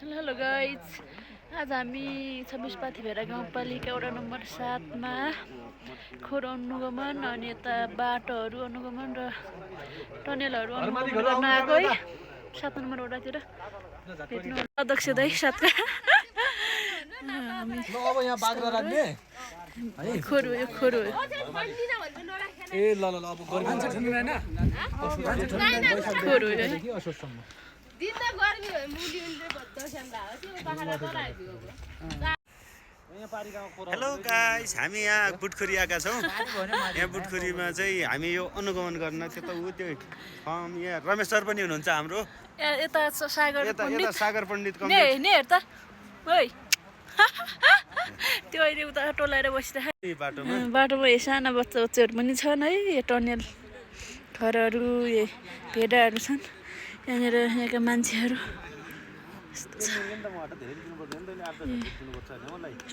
Hello guys, आज हामी 26 पाथिभेरा गाउँपालिका वडा नम्बर 7 मा खोर अनुगमन अनि यता बाटोहरू अनुगमन र टनेलहरू अनुगमन गर्न आएको है। 7 नम्बर वडातिर भेट्नु अध्यक्ष दाइ साथका अब यहाँ बाग्रा राख्ने खोर हो, यो खोर हो। ए ल ल अब मान्छे छुनु हैन खोर हो है। हेलो गाइस, हामी यहाँ बुटखुरी आएका छौँ। यहाँ बुटखुरीमा चाहिँ हामी यो अनुगमन गर्न त्यो त्यो फर्म यहाँ रमेश सर पनि हुनुहुन्छ हाम्रो। यता सागर यता सागर पण्डित ने हेर त ओइ त्यो अहिले उता टोलाएर बसिरहेको बाटोमा साना बच्चा बच्चाहरू पनि छन् है। यो टनेल घरहरू भेडाहरू छन् यहाँनिर। यहाँका मान्छेहरू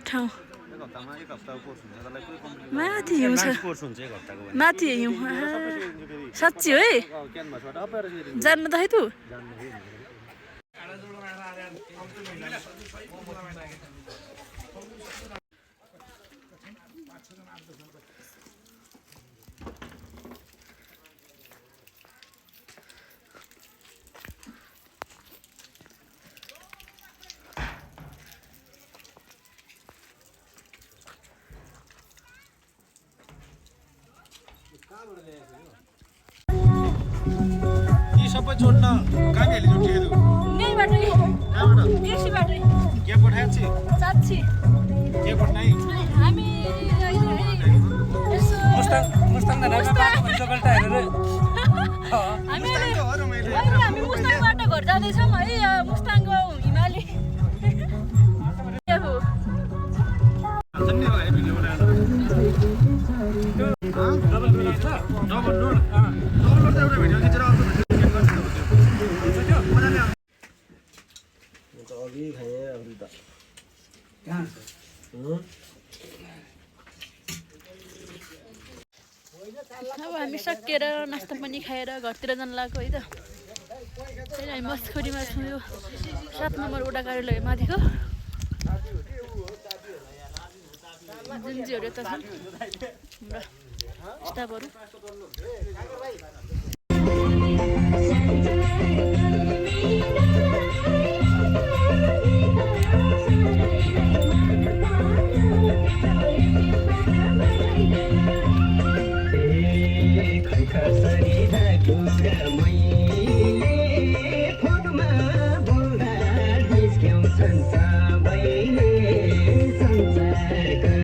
ठाउँ माथि हिउँ छ, माथि हिउँ साँच्ची है। जान्न त है तँ यी सबै जोड्न कामीहरुले जोडिएको नहीं बाटै कहाँबाट देशी बाटै के पठाएछि चाची के पठाइ हामी मुस्ताङ नभए बाटो भन्छ गल्टा हेरेर हामी मुस्ताङबाट घर जाँदैछौँ है। मुस्ताङको हिमाली अब हामी सकेर नास्ता पनि खाएर घरतिर जान लाग्यो है त। हामी मस्खुरीमा छौँ। यो 7 नम्बर वडा कार्यालय माथिको जुन्जीहरू यता छन् हाम्रो स्टाफहरू।